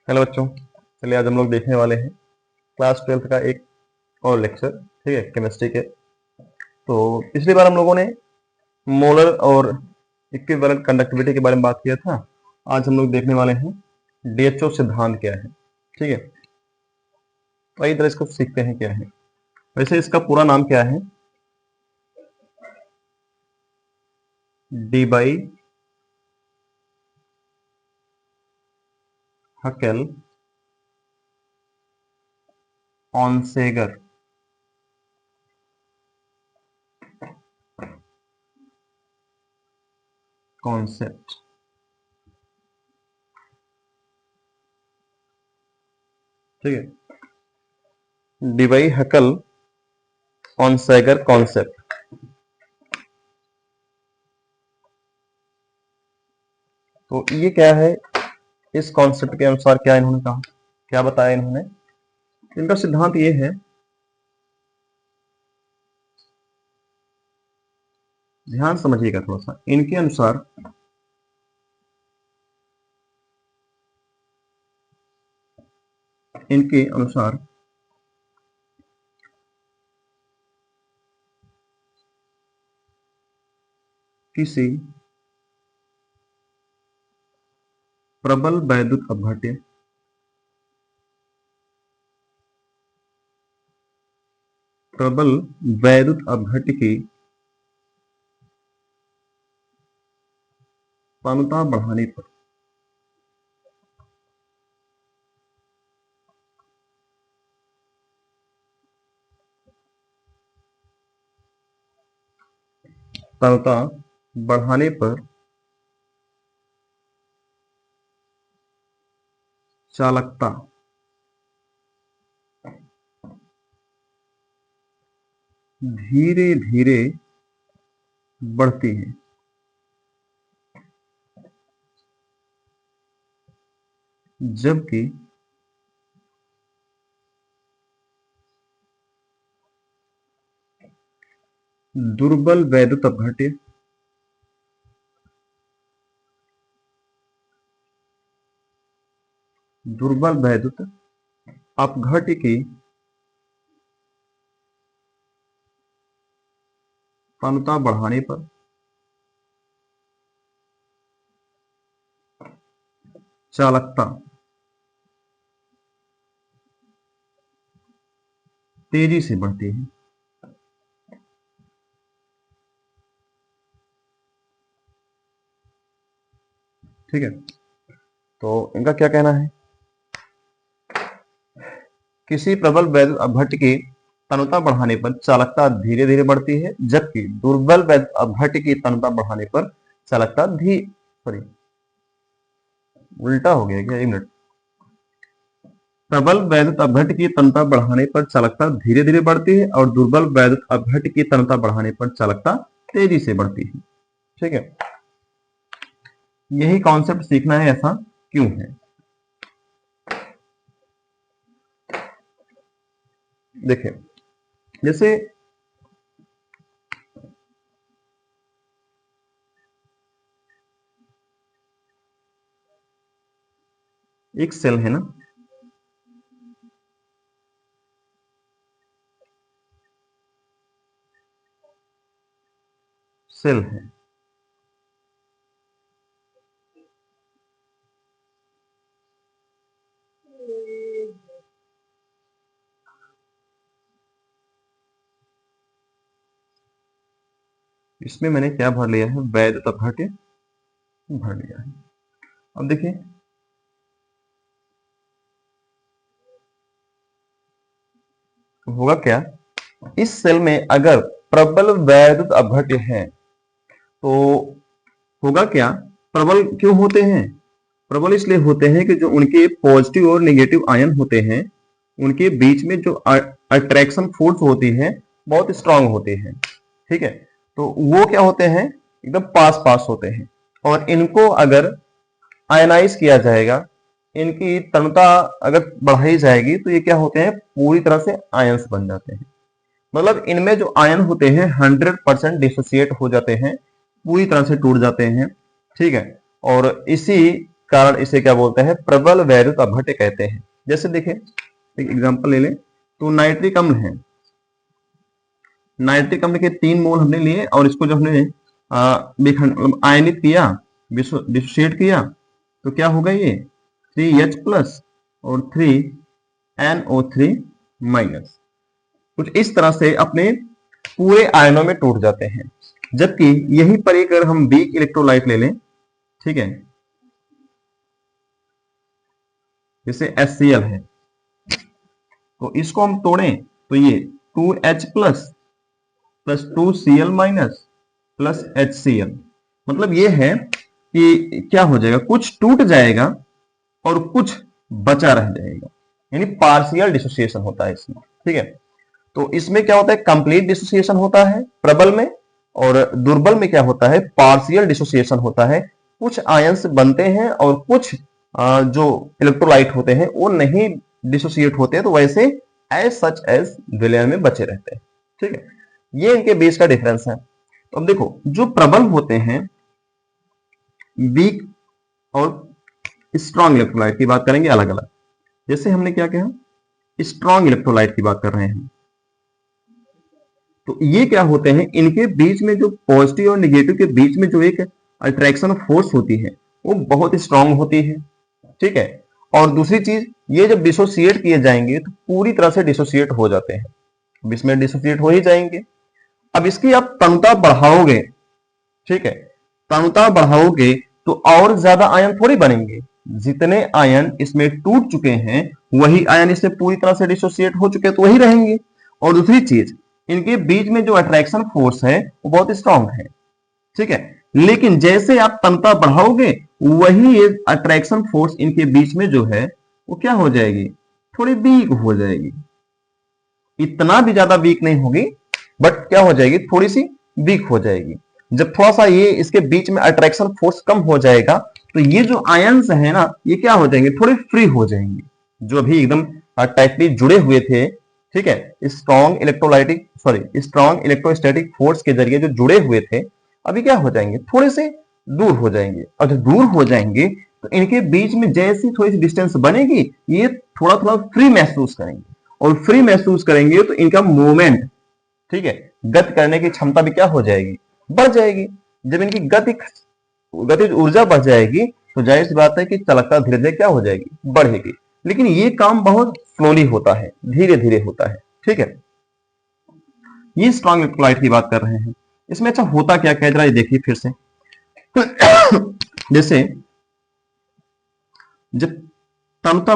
Hello बच्चों, चलिए आज हम लोग देखने वाले हैं क्लास 12th का एक और लेक्चर। ठीक है, केमिस्ट्री के। तो पिछली बार हम लोगों ने मोलर और इक्विवेलेंट कंडक्टिविटी के बारे में बात किया था। आज हम लोग देखने वाले हैं डीएचओ सिद्धांत क्या है। ठीक है, तो आइए इधर इसको सीखते हैं क्या है। वैसे इसका पूरा नाम क्या है? Debye Huckel Onsager concept. ठीक है, Debye Huckel Onsager concept. तो ये क्या है? इस कॉन्सेप्ट के अनुसार क्या इन्होंने कहा, क्या बताया इन्होंने? इनका सिद्धांत ये है, ध्यान समझिएगा थोड़ा सा। इनके अनुसार किसी प्रबल वैद्युत अपघट्य की पानुता बढ़ाने पर पानुता बढ़ाने पर चालकता धीरे धीरे बढ़ती है, जबकि दुर्बल वैद्युत अपघट्य की पानुता बढ़ाने पर चालकता तेजी से बढ़ती है। ठीक है, तो इनका क्या कहना है? किसी प्रबल वैद्युत अपघट्य की तनुता बढ़ाने पर चालकता धीरे धीरे बढ़ती है, जबकि दुर्बल वैद्युत अपघट्य की तनुता बढ़ाने पर चालकता सॉरी, उल्टा हो गया क्या? एक मिनट। प्रबल वैद्युत अपघट्य की तनुता बढ़ाने पर चालकता धीरे धीरे बढ़ती है और दुर्बल वैद्युत अपघट्य की तनुता बढ़ाने पर चालकता तेजी से बढ़ती है। ठीक है, यही कॉन्सेप्ट सीखना है, ऐसा क्यों है? देखिए, जैसे एक सेल है ना, सेल है, इसमें मैंने क्या भर लिया है? वैद्युत अपघट्य भर लिया है। अब देखिए, होगा क्या? इस सेल में अगर प्रबल वैद्युत अपघट्य है तो होगा क्या? प्रबल क्यों होते हैं? प्रबल इसलिए होते हैं कि जो उनके पॉजिटिव और नेगेटिव आयन होते हैं, उनके बीच में जो अट्रैक्शन फोर्स होती है बहुत स्ट्रांग होती है। ठीक है, तो वो क्या होते हैं? एकदम पास पास होते हैं, और इनको अगर आयनाइज किया जाएगा, इनकी तनुता अगर बढ़ाई जाएगी, तो ये क्या होते हैं? पूरी तरह से आयंस बन जाते हैं। मतलब इनमें जो आयन होते हैं 100% डिसोसिएट हो जाते हैं, पूरी तरह से टूट जाते हैं। ठीक है, और इसी कारण इसे क्या बोलते हैं, प्रबल वैद्युत अपघट्य कहते हैं। जैसे देखें, एक एग्जांपल ले लें, तो नाइट्रिक अम्ल है, नाइट्रिक अम्ल के 3 मोल हमने लिए और इसको जब हमने आयनित किया, डिसोसिएट किया, तो क्या होगा ये 3H प्लस और 3NO3 माइनस। कुछ इस तरह से अपने पूरे आयनों में टूट जाते हैं। जबकि यही पर एक अगर हम वीक इलेक्ट्रोलाइट ले लें, ठीक है, जैसे HCl है, तो इसको हम तोड़ें तो ये 2H plus plus 2Cl minus plus HCl, मतलब ये है कि क्या हो जाएगा, कुछ टूट जाएगा और कुछ बचा रह जाएगा, यानी पार्शियल डिसोसिएशन होता है इसमें। ठीक है, तो इसमें क्या होता है, कंप्लीट डिसोसिएशन होता है प्रबल में, और दुर्बल में क्या होता है, पार्शियल डिसोसिएशन होता है। कुछ आयंस बनते हैं और कुछ जो इलेक्ट्रोलाइट होते हैं वो नहीं डिसोसिएट होते हैं, तो वैसे एज सच एज विलयन में बचे रहते हैं। ठीक है, ये इनके बीच का डिफरेंस है। तो अब देखो, जो प्रबल होते हैं, वीक और स्ट्रॉन्ग इलेक्ट्रोलाइट की बात करेंगे अलग अलग। जैसे हमने क्या कहा, स्ट्रॉन्ग इलेक्ट्रोलाइट की बात कर रहे हैं, तो ये क्या होते हैं, इनके बीच में जो पॉजिटिव और निगेटिव के बीच में जो एक अट्रैक्शन फोर्स होती है वो बहुत स्ट्रांग होती है। ठीक है, और दूसरी चीज, ये जब डिसोसिएट किए जाएंगे तो पूरी तरह से डिसोसिएट हो जाते हैं, अब इसमें डिसोसिएट हो ही जाएंगे। अब इसकी आप तनुता बढ़ाओगे, ठीक है, तनुता बढ़ाओगे तो और ज्यादा आयन थोड़ी बनेंगे, जितने आयन इसमें टूट चुके हैं वही आयन इसमें पूरी तरह से डिसोसिएट हो चुके हैं, तो वही रहेंगे। और दूसरी चीज, इनके बीच में जो अट्रैक्शन फोर्स है वो बहुत स्ट्रांग है। ठीक है, लेकिन जैसे आप तनुता बढ़ाओगे वही ये अट्रैक्शन फोर्स इनके बीच में जो है वो क्या हो जाएगी, थोड़ी वीक हो जाएगी। इतना भी ज्यादा वीक नहीं होगी, बट क्या हो जाएगी, थोड़ी सी वीक हो जाएगी। जब थोड़ा सा ये इसके बीच में अट्रैक्शन फोर्स कम हो जाएगा तो ये जो आयंस है ना, ये क्या हो जाएंगे, थोड़े फ्री हो जाएंगे, जो अभी एकदम टाइटली जुड़े हुए थे। ठीक है, स्ट्रॉन्ग इलेक्ट्रोस्टैटिक फोर्स के जरिए जो जुड़े हुए थे, अभी क्या हो जाएंगे, थोड़े से दूर हो जाएंगे। और जब दूर हो जाएंगे तो इनके बीच में जैसी थोड़ी सी डिस्टेंस बनेगी, ये थोड़ा थोड़ा फ्री महसूस करेंगे, और फ्री महसूस करेंगे तो इनका मूवमेंट, ठीक है, गति करने की क्षमता भी क्या हो जाएगी, बढ़ जाएगी। जब इनकी गतिज ऊर्जा बढ़ जाएगी तो जाहिर सी बात है कि चालकता धीरे धीरे क्या हो जाएगी, बढ़ेगी। लेकिन ये काम बहुत स्लोली होता है, धीरे धीरे होता है। ठीक है, ये स्ट्रॉन्ग इलेक्ट्रोलाइट की बात कर रहे हैं। इसमें अच्छा होता क्या क्या, जरा ये देखिए फिर से। जैसे जब तनुता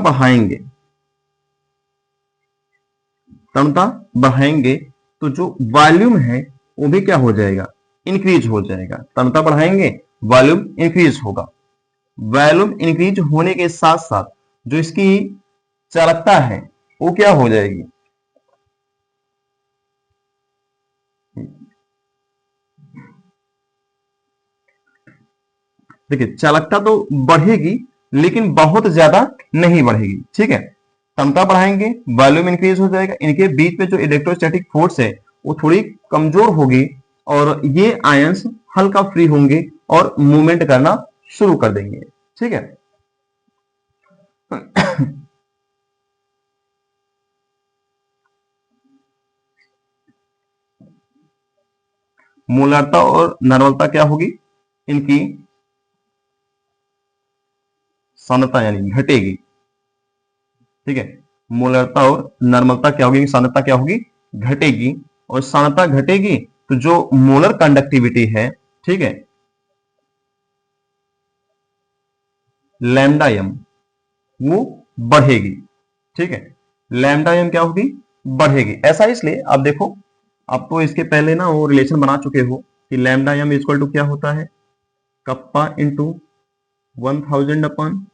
बढ़ाएंगे तो जो वॉल्यूम है वो भी क्या हो जाएगा, इंक्रीज हो जाएगा। तनुता बढ़ाएंगे, वॉल्यूम इंक्रीज होगा। वॉल्यूम इंक्रीज होने के साथ साथ जो इसकी चालकता है वो क्या हो जाएगी, देखिए चालकता तो बढ़ेगी लेकिन बहुत ज्यादा नहीं बढ़ेगी। ठीक है, क्षमता बढ़ाएंगे, वॉल्यूम इंक्रीज हो जाएगा, इनके बीच में जो इलेक्ट्रोस्टैटिक फोर्स है वो थोड़ी कमजोर होगी, और ये आयंस हल्का फ्री होंगे और मूवमेंट करना शुरू कर देंगे। ठीक है, मोलरता और नर्मलता क्या होगी, इनकी सांद्रता यानी घटेगी। ठीक है, मोलरता और नर्मलता क्या होगी, सांद्रता क्या होगी, घटेगी। और सांद्रता घटेगी तो जो मोलर कंडक्टिविटी है, ठीक है, लैम्डा एम, वो बढ़ेगी। ठीक है, लैम्डा एम क्या होगी, बढ़ेगी। ऐसा इसलिए आप देखो, आप तो इसके पहले ना वो रिलेशन बना चुके हो कि लैम्डा एम इक्वल टू क्या होता है, कप्पा इंटू 1000 अपन,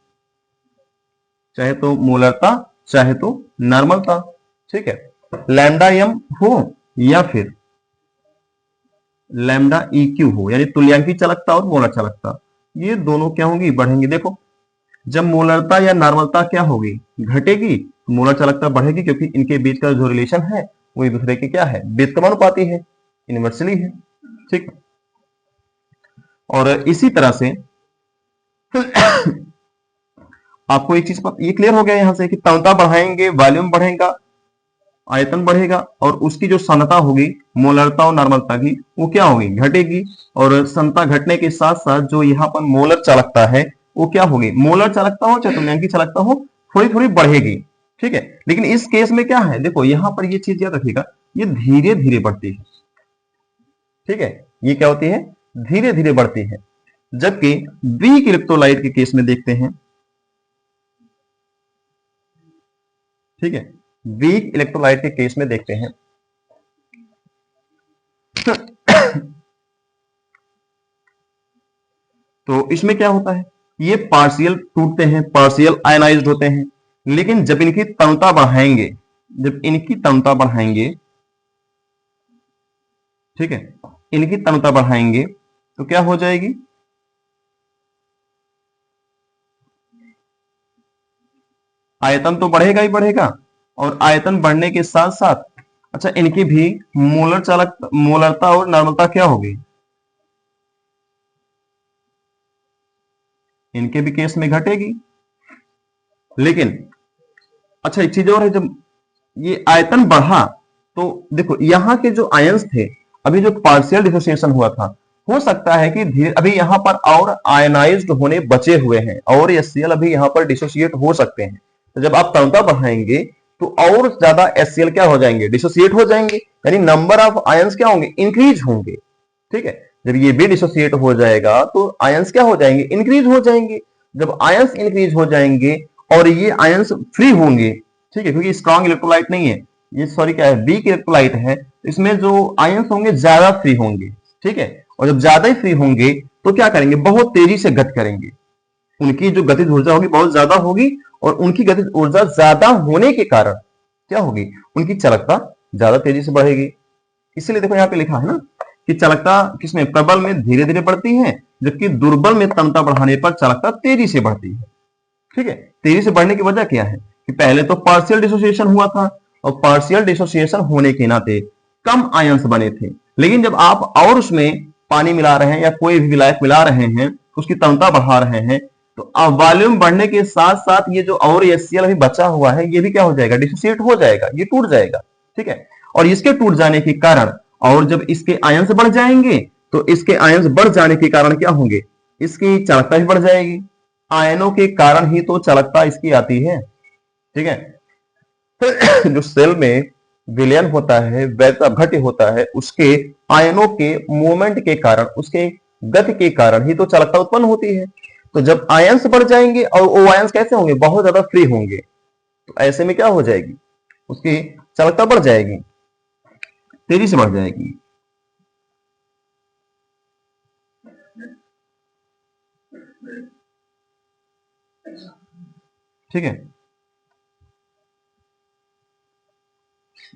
चाहे तो मोलरता चाहे तो नॉर्मलता। ठीक है, लैम्डा एम हो या फिर लैम्डा इक्यू हो, यानी तुल्यांकी चालकता और मोलर चालकता, ये दोनों क्या होंगी, बढ़ेंगी। देखो, जब मोलरता या नॉर्मलता क्या होगी, घटेगी, तो मोलर चालकता बढ़ेगी, क्योंकि इनके बीच का जो रिलेशन है वो एक दूसरे के क्या है, व्युत्क्रमानुपाती है, इनवर्सली है। ठीक, और इसी तरह से आपको एक चीज ये क्लियर हो गया यहां से कि तवता बढ़ाएंगे वॉल्यूम बढ़ेगा, आयतन बढ़ेगा, और उसकी जो सांद्रता होगी मोलरता और नॉर्मलता की वो क्या होगी, घटेगी। और सांद्रता घटने के साथ साथ जो यहाँ पर मोलर चालकता है वो क्या होगी, मोलर चालकता हो चाहे तुल्यांकी चालकता हो थोड़ी थोड़ी बढ़ेगी। ठीक है, लेकिन इस केस में क्या है, देखो यहाँ पर ये चीज याद रखिएगा, ये धीरे धीरे बढ़ती है। ठीक है, ये क्या होती है, धीरे धीरे बढ़ती है। जबकि वीक इलेक्ट्रोलाइट के केस में देखते हैं, ठीक है, वीक इलेक्ट्रोलाइट के केस में देखते हैं तो इसमें क्या होता है, ये पार्शियल टूटते हैं, पार्शियल आयनाइज्ड होते हैं। लेकिन जब इनकी तनुता बढ़ाएंगे, जब इनकी तनुता बढ़ाएंगे, ठीक है, इनकी तनुता बढ़ाएंगे तो क्या हो जाएगी, आयतन तो बढ़ेगा ही बढ़ेगा, और आयतन बढ़ने के साथ साथ अच्छा इनकी भी मोलर चालक मोलरता और नॉर्मलता क्या होगी, इनके भी केस में घटेगी। लेकिन अच्छा एक चीज और है, जब ये आयतन बढ़ा तो देखो यहाँ के जो आयंस थे, अभी जो पार्शियल डिसोसिएशन हुआ था, हो सकता है कि धीरे अभी यहाँ पर और आयनाइज्ड होने बचे हुए हैं, और HCl अभी यहाँ पर डिसोसिएट हो सकते हैं। तो जब आप तनुता बढ़ाएंगे तो और ज्यादा HCl क्या हो जाएंगे, डिसोसिएट हो जाएंगे, यानी नंबर ऑफ आयंस क्या होंगे, इंक्रीज होंगे। ठीक है, जब ये भी डिसोसिएट हो जाएगा तो आयंस क्या हो जाएंगे, इंक्रीज हो जाएंगे। जब आयंस इंक्रीज हो जाएंगे और ये आयंस फ्री होंगे, ठीक है, क्योंकि स्ट्रॉन्ग इलेक्ट्रोलाइट नहीं है ये, सॉरी क्या है, वीक इलेक्ट्रोलाइट है, इसमें जो आयंस होंगे ज्यादा फ्री होंगे। ठीक है, और जब ज्यादा ही फ्री होंगे तो क्या करेंगे, बहुत तेजी से गति करेंगे, उनकी जो गतिज ऊर्जा होगी बहुत ज्यादा होगी, और उनकी गतिज ऊर्जा ज्यादा होने के कारण क्या होगी, उनकी चालकता ज्यादा तेजी से बढ़ेगी। इसीलिए देखो यहाँ पे लिखा है ना कि चालकता किसमें, प्रबल में धीरे धीरे बढ़ती है, जबकि दुर्बल में तन्यता बढ़ाने पर चालकता तेजी से बढ़ती है। ठीक है, तेजी से बढ़ने की वजह क्या है कि पहले तो पार्शियल डिसोसिएशन हुआ था, और पार्शियल डिसोसिएशन होने के नाते कम आयंस बने थे। लेकिन जब आप और उसमें पानी मिला रहे हैं या कोई भी विलायक मिला रहे हैं, उसकी तन्यता बढ़ा रहे हैं, तो अब वॉल्यूम बढ़ने के साथ साथ ये जो और HCl अभी बचा हुआ है ये भी क्या हो जाएगा, डिसोसिएट हो जाएगा, ये टूट जाएगा। ठीक है, और इसके टूट जाने के कारण, और जब इसके आयंस बढ़ जाएंगे तो इसके आयंस बढ़ जाने के कारण क्या होंगे, इसकी चालकता भी बढ़ जाएगी। आयनों के कारण ही तो चालकता इसकी आती है। ठीक है जो सेल में विलयन होता है, वैद्युत अपघट्य होता है, उसके आयनों के मूवमेंट के कारण, उसके गति के कारण ही तो चालकता उत्पन्न होती है। तो जब आयंस बढ़ जाएंगे और वो आयंस कैसे होंगे, बहुत ज्यादा फ्री होंगे, तो ऐसे में क्या हो जाएगी, उसकी चालकता बढ़ जाएगी, तेजी से बढ़ जाएगी। ठीक है,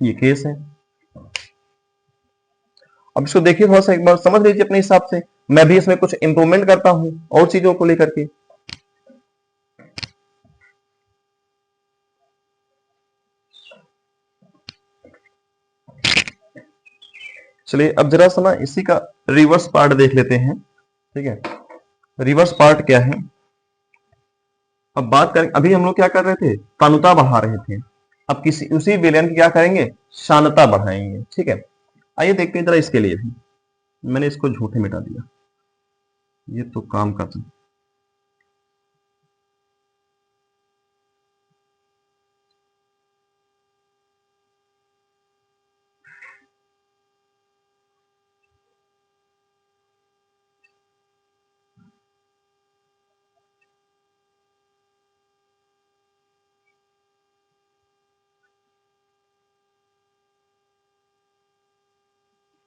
ये केस है। अब इसको देखिए थोड़ा सा, एक बार समझ लीजिए अपने हिसाब से, मैं भी इसमें कुछ इंप्रूवमेंट करता हूं और चीजों को लेकर के। चलिए अब जरा सा ना इसी का रिवर्स पार्ट देख लेते हैं। ठीक है, रिवर्स पार्ट क्या है, अब बात करें, अभी हम लोग क्या कर रहे थे, तनुता बढ़ा रहे थे, अब किसी उसी विलयन की क्या करेंगे, शानता बढ़ाएंगे। ठीक है, आइए देखते हैं जरा इसके लिए भी, मैंने इसको झूठे मिटा दिया, ये तो काम का था।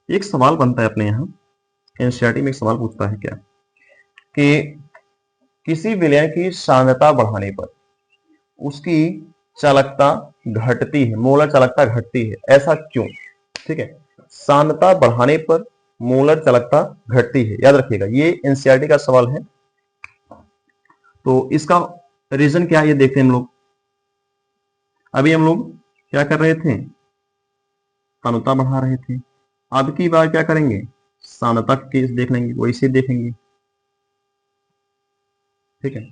एक सवाल बनता है अपने यहाँ, एनसीईआरटी में एक सवाल पूछता है क्या, कि किसी विलयन की सांद्रता बढ़ाने पर उसकी चालकता घटती है, मोलर चालकता घटती है, ऐसा क्यों। ठीक है, सांद्रता बढ़ाने पर मोलर चालकता घटती है, याद रखिएगा ये एनसीईआरटी का सवाल है। तो इसका रीजन क्या है ये देखते हैं हम लोग। अभी हम लोग क्या कर रहे थे, सांद्रता बढ़ा रहे थे, अब की बार क्या करेंगे, सांद्रता केस देख लेंगे, वैसे देखेंगे। ठीक है,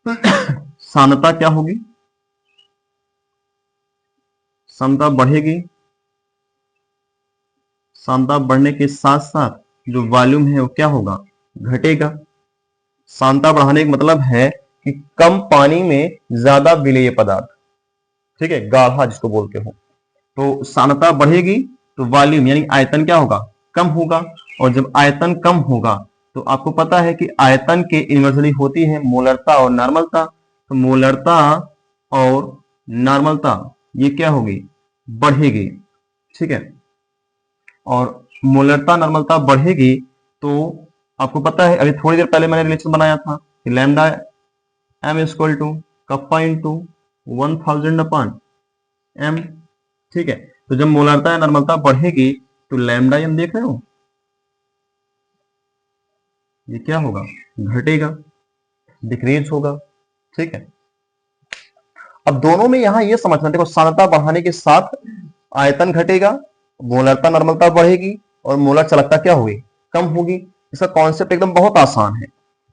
सांद्रता क्या होगी? सांद्रता बढ़ेगी, सांद्रता बढ़ने के साथ साथ जो वॉल्यूम है वो क्या होगा? घटेगा। सांद्रता बढ़ाने का मतलब है कि कम पानी में ज्यादा विलेय पदार्थ, ठीक है, गाढ़ा जिसको बोलते हो। तो सांद्रता बढ़ेगी तो वॉल्यूम यानी आयतन क्या होगा? कम होगा। और जब आयतन कम होगा तो आपको पता है कि आयतन के इन्वर्सली होती है मोलरता और नॉर्मलता। तो मोलरता और नॉर्मलता ये क्या होगी? बढ़ेगी, ठीक है। और मोलरता नॉर्मलता बढ़ेगी तो आपको पता है, अभी थोड़ी देर पहले मैंने रिलेशन बनाया था कि lambda M equal to kappa into 1000 upon M, ठीक है। तो जब मोलरता या नॉर्मलता बढ़ेगी तो लैम्डा एम देख रहे हो ये क्या होगा? घटेगा, डिक्रीज होगा, ठीक है। अब दोनों में यहां ये समझना, देखो सांद्रता बढ़ाने के साथ आयतन घटेगा, मोलरता नॉर्मलता बढ़ेगी और मोलर चालकता क्या होगी? कम होगी। इसका कॉन्सेप्ट एकदम बहुत आसान है।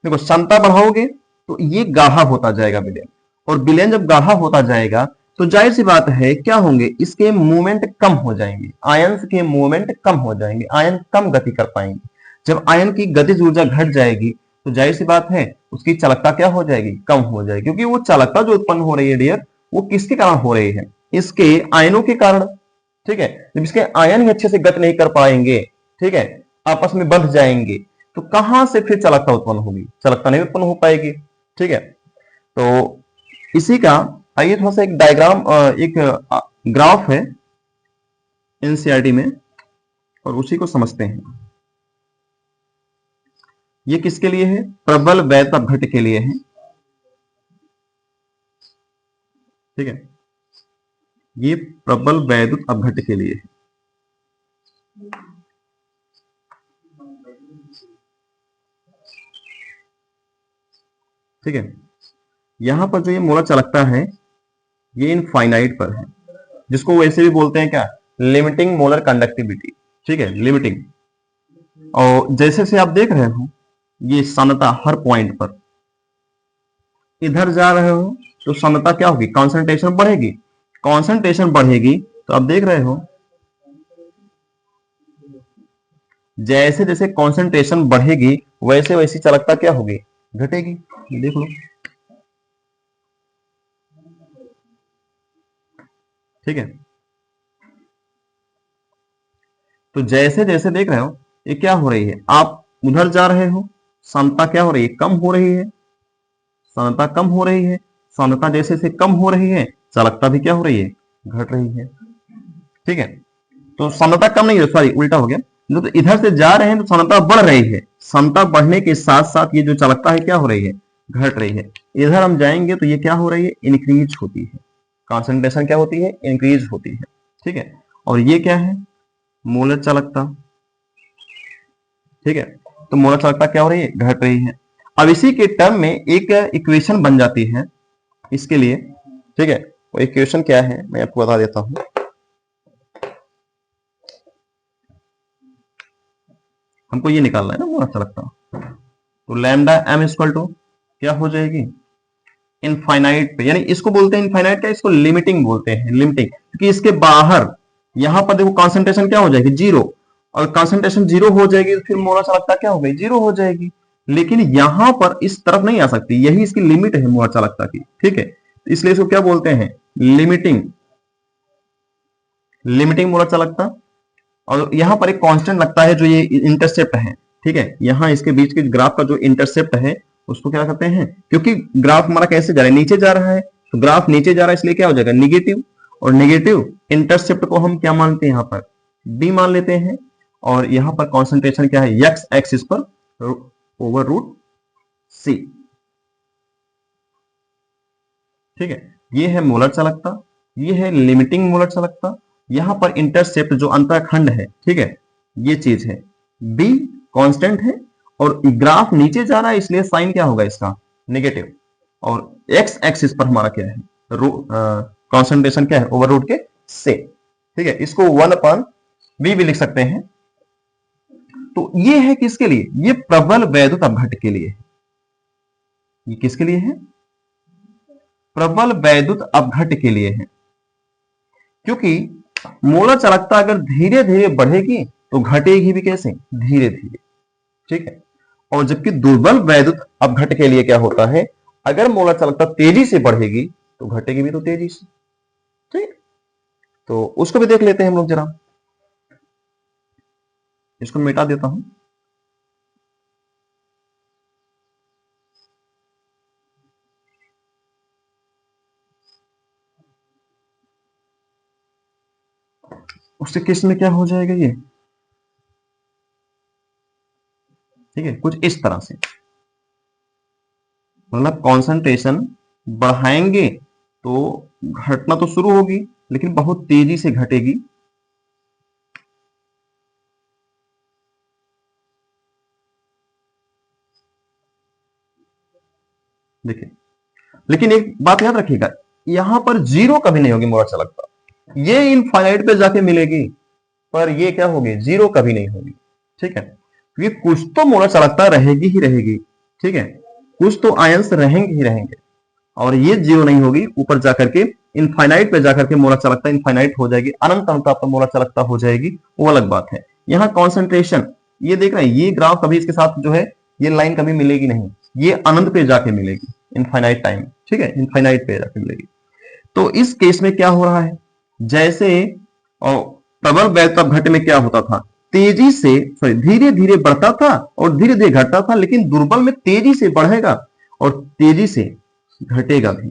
देखो सांद्रता बढ़ाओगे तो ये गाढ़ा होता जाएगा विलेन, और विलेन जब गाढ़ा होता जाएगा तो जाहिर सी बात है क्या होंगे? इसके मूवमेंट कम हो जाएंगे, आयंस के मूवमेंट कम हो जाएंगे, आयन कम गति कर पाएंगे। जब आयन की गतिज ऊर्जा घट जाएगी तो जाहिर सी बात है उसकी चालकता क्या हो जाएगी? कम हो जाएगी। क्योंकि वो चालकता जो उत्पन्न हो रही है डियर, वो किसके कारण हो रही है? इसके आयनों के कारण, ठीक है। जब इसके आयन ही अच्छे से गति नहीं कर पाएंगे, ठीक है, आपस में बंध जाएंगे, तो कहां से फिर चालकता उत्पन्न होगी? चालकता नहीं उत्पन्न हो पाएगी, ठीक है। तो इसी का आइए थोड़ा सा एक डायग्राम, एक ग्राफ है एनसीईआरटी में, और उसी को समझते हैं। ये किसके लिए है? प्रबल वैद्युत अपघट्य के लिए है, ठीक है। ये प्रबल वैद्युत अपघट्य के लिए है, ठीक है। यहां पर जो ये मोलर चालकता है ये इनफाइनाइट पर है, जिसको वैसे भी बोलते हैं क्या? लिमिटिंग मोलर कंडक्टिविटी, ठीक है, लिमिटिंग। और जैसे से आप देख रहे हो ये सांद्रता हर पॉइंट पर, इधर जा रहे हो तो सांद्रता क्या होगी? कॉन्सेंट्रेशन बढ़ेगी। कॉन्सेंट्रेशन बढ़ेगी तो आप देख रहे हो जैसे जैसे कॉन्सेंट्रेशन बढ़ेगी वैसे वैसी चालकता क्या होगी? घटेगी। देख लो, ठीक है। तो जैसे जैसे देख रहे हो ये क्या हो रही है? आप उधर जा रहे हो, सांद्रता क्या हो रही है? कम हो रही है। सांद्रता कम हो रही है, सांद्रता जैसे से कम हो रही है चालकता भी क्या हो रही है? घट रही है, ठीक है। तो सांद्रता कम नहीं है, सॉरी उल्टा हो गया। जो तो इधर से जा रहे हैं तो सांद्रता बढ़ रही है, सांद्रता बढ़ने के साथ साथ ये जो चालकता है क्या हो रही है? घट रही है। इधर हम जाएंगे तो ये क्या हो रही है? इंक्रीज होती है। कॉन्सेंट्रेशन क्या होती है? इंक्रीज होती है, ठीक है। और ये क्या है? मोलर चालकता, ठीक है। तो मोलर चालकता क्या हो रही है? घट रही है। अब इसी के टर्म में एक इक्वेशन बन जाती है इसके लिए, ठीक है। वो इक्वेशन क्या है मैं आपको बता देता हूं। हमको ये निकालना है ना मोलर चालकता। तो लैम्डा एम इक्वल टू क्या हो जाएगी? इनफाइनाइट पे, यानी इसको बोलते हैं इनफाइनाइट क्या? इसको लिमिटिंग बोलते हैं, लिमिटिंग। क्योंकि इसके बाहर यहां पर देखो कॉन्सेंट्रेशन क्या हो जाएगी? जीरो। और कॉन्सेंट्रेशन जीरो हो जाएगी तो फिर मोलर चालकता क्या हो गई? जीरो हो जाएगी। लेकिन यहां पर इस तरफ नहीं आ सकती, यही इसकी लिमिट है मोलर चालकता की, ठीक है। इसलिए इसको क्या बोलते हैं? लिमिटिंग, लिमिटिंग मोलर चालकता। और यहां पर एक कांस्टेंट लगता है जो ये इंटरसेप्ट है, ठीक है। यहां इसके बीच के ग्राफ का जो इंटरसेप्ट है उसको क्या करते हैं? क्योंकि ग्राफ हमारा कैसे जा रहा है? नीचे जा रहा है, तो ग्राफ नीचे जा रहा है इसलिए क्या हो जाएगा? निगेटिव। और निगेटिव इंटरसेप्ट को हम क्या मानते हैं? यहां पर बी मान लेते हैं। और यहां पर कॉन्सेंट्रेशन क्या है? एक्स एक्सिस पर ओवर रूट सी, ठीक है। ये है मोलर चालकता, ये है लिमिटिंग मोलर चालकता। यहां पर इंटरसेप्ट जो अंतःखंड है, ठीक है, ये चीज है। बी कांस्टेंट है और ग्राफ नीचे जा रहा है इसलिए साइन क्या होगा इसका? नेगेटिव। और एक्स एक्सिस पर हमारा क्या है? कॉन्सेंट्रेशन क्या है? ओवर रूट के से, ठीक है। इसको 1 बी भी लिख सकते हैं। तो ये है किसके लिए? ये प्रबल वैद्युत अपघट्य के लिए। ये किसके लिए है? प्रबल वैद्युत अपघट्य के लिए है, क्योंकि मोलर चालकता अगर धीरे धीरे बढ़ेगी तो घटेगी भी कैसे, धीरे धीरे। ठीक है, और जबकि दुर्बल वैद्युत अपघट्य के लिए क्या होता है, अगर मोलर चालकता तेजी से बढ़ेगी तो घटेगी भी तो तेजी से। ठीक, तो उसको भी देख लेते हैं हम लोग जरा, इसको मिटा देता हूं। उसके केस में क्या हो जाएगा ये, ठीक है, कुछ इस तरह से, मतलब कंसंट्रेशन बढ़ाएंगे तो घटना तो शुरू होगी लेकिन बहुत तेजी से घटेगी। देखिए, लेकिन एक बात याद रखिएगा, यहां पर जीरो कभी नहीं होगी मोलर चालकता, ये इनफाइनाइट पे जाके मिलेगी, पर ये क्या होगी, जीरो कभी नहीं होगी। ठीक है, क्योंकि कुछ तो मोलर चालकता रहेगी ही रहेगी। ठीक है, कुछ तो आयंस रहेंगे ही रहेंगे, और ये जीरो नहीं होगी, ऊपर जाकर के इनफाइनाइट पे जाकर के मोलर चालकता इनफाइनाइट हो जाएगी, अनंत अनंत पर मोलर चालकता हो जाएगी, वो अलग बात है। यहाँ कॉन्सेंट्रेशन, ये देख रहे हैं, ये ग्राफ कभी इसके साथ जो है, ये लाइन कभी मिलेगी नहीं, ये अनंत पे जाके मिलेगी, इनफाइनाइट टाइम। ठीक है, इनफाइनाइट पे जाके मिलेगी। तो इस केस में क्या हो रहा है, जैसे और प्रबल वैद्युत अपघट्य में क्या होता था, तेजी से, सॉरी, धीरे धीरे बढ़ता था और धीरे धीरे घटता था, लेकिन दुर्बल में तेजी से बढ़ेगा और तेजी से घटेगा भी,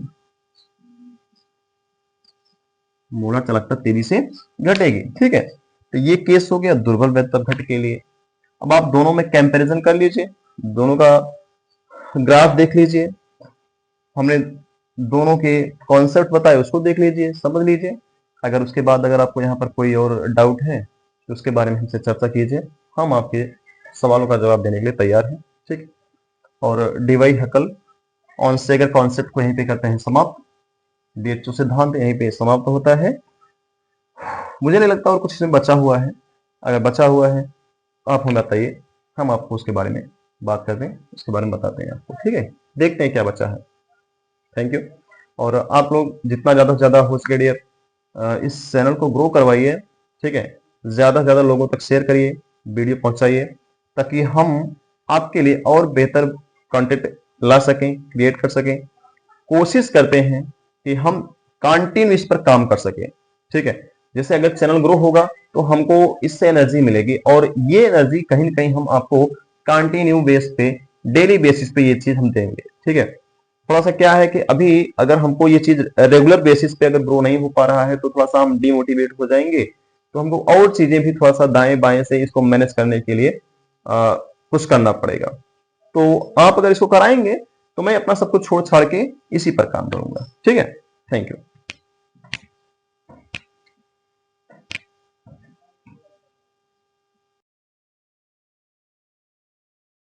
मोलर चालकता तेजी से घटेगी। ठीक है, तो ये केस हो गया दुर्बल वैद्युत अपघट्य के लिए। अब आप दोनों में कंपैरिजन कर लीजिए, दोनों का ग्राफ देख लीजिए, हमने दोनों के कॉन्सेप्ट बताए उसको देख लीजिए, समझ लीजिए। अगर उसके बाद अगर आपको यहाँ पर कोई और डाउट है तो उसके बारे में हमसे चर्चा कीजिए, हम आपके सवालों का जवाब देने के लिए तैयार हैं। ठीक, और डीवाई हकल ऑन सेगर कॉन्सेप्ट को यहीं पे करते हैं समाप्त। DHO सिद्धांत यहीं पे समाप्त होता है। मुझे नहीं लगता और कुछ इसमें बचा हुआ है, अगर बचा हुआ है आप हमें बताइए, हम आपको उसके बारे में बात करते हैं, उसके बारे में बताते हैं आपको। ठीक है, देखते हैं क्या बचा है। Thank you. और आप लोग जितना ज़्यादा से ज़्यादा हो सके डियर इस चैनल को ग्रो करवाइए। ठीक है, ज़्यादा से ज़्यादा लोगों तक शेयर करिए, वीडियो पहुंचाइए, ताकि हम आपके लिए और बेहतर कंटेंट ला सकें, क्रिएट कर सकें। कोशिश करते हैं कि हम कंटिन्यू इस पर काम कर सकें। ठीक है, जैसे अगर चैनल ग्रो होगा तो हमको इससे एनर्जी मिलेगी, और ये एनर्जी कहीं ना कहीं हम आपको कंटिन्यू बेस पे, डेली बेसिस पे ये चीज हम देंगे। ठीक है, थोड़ा सा क्या है कि अभी अगर हमको ये चीज रेगुलर बेसिस पे अगर ग्रो नहीं हो पा रहा है तो थोड़ा सा हम डिमोटिवेट हो जाएंगे, तो हमको और चीजें भी थोड़ा सा दाएं बाएं से इसको मैनेज करने के लिए कुछ करना पड़ेगा। तो आप अगर इसको कराएंगे तो मैं अपना सब कुछ छोड़ छाड़ के इसी पर काम करूंगा। ठीक है, थैंक यू।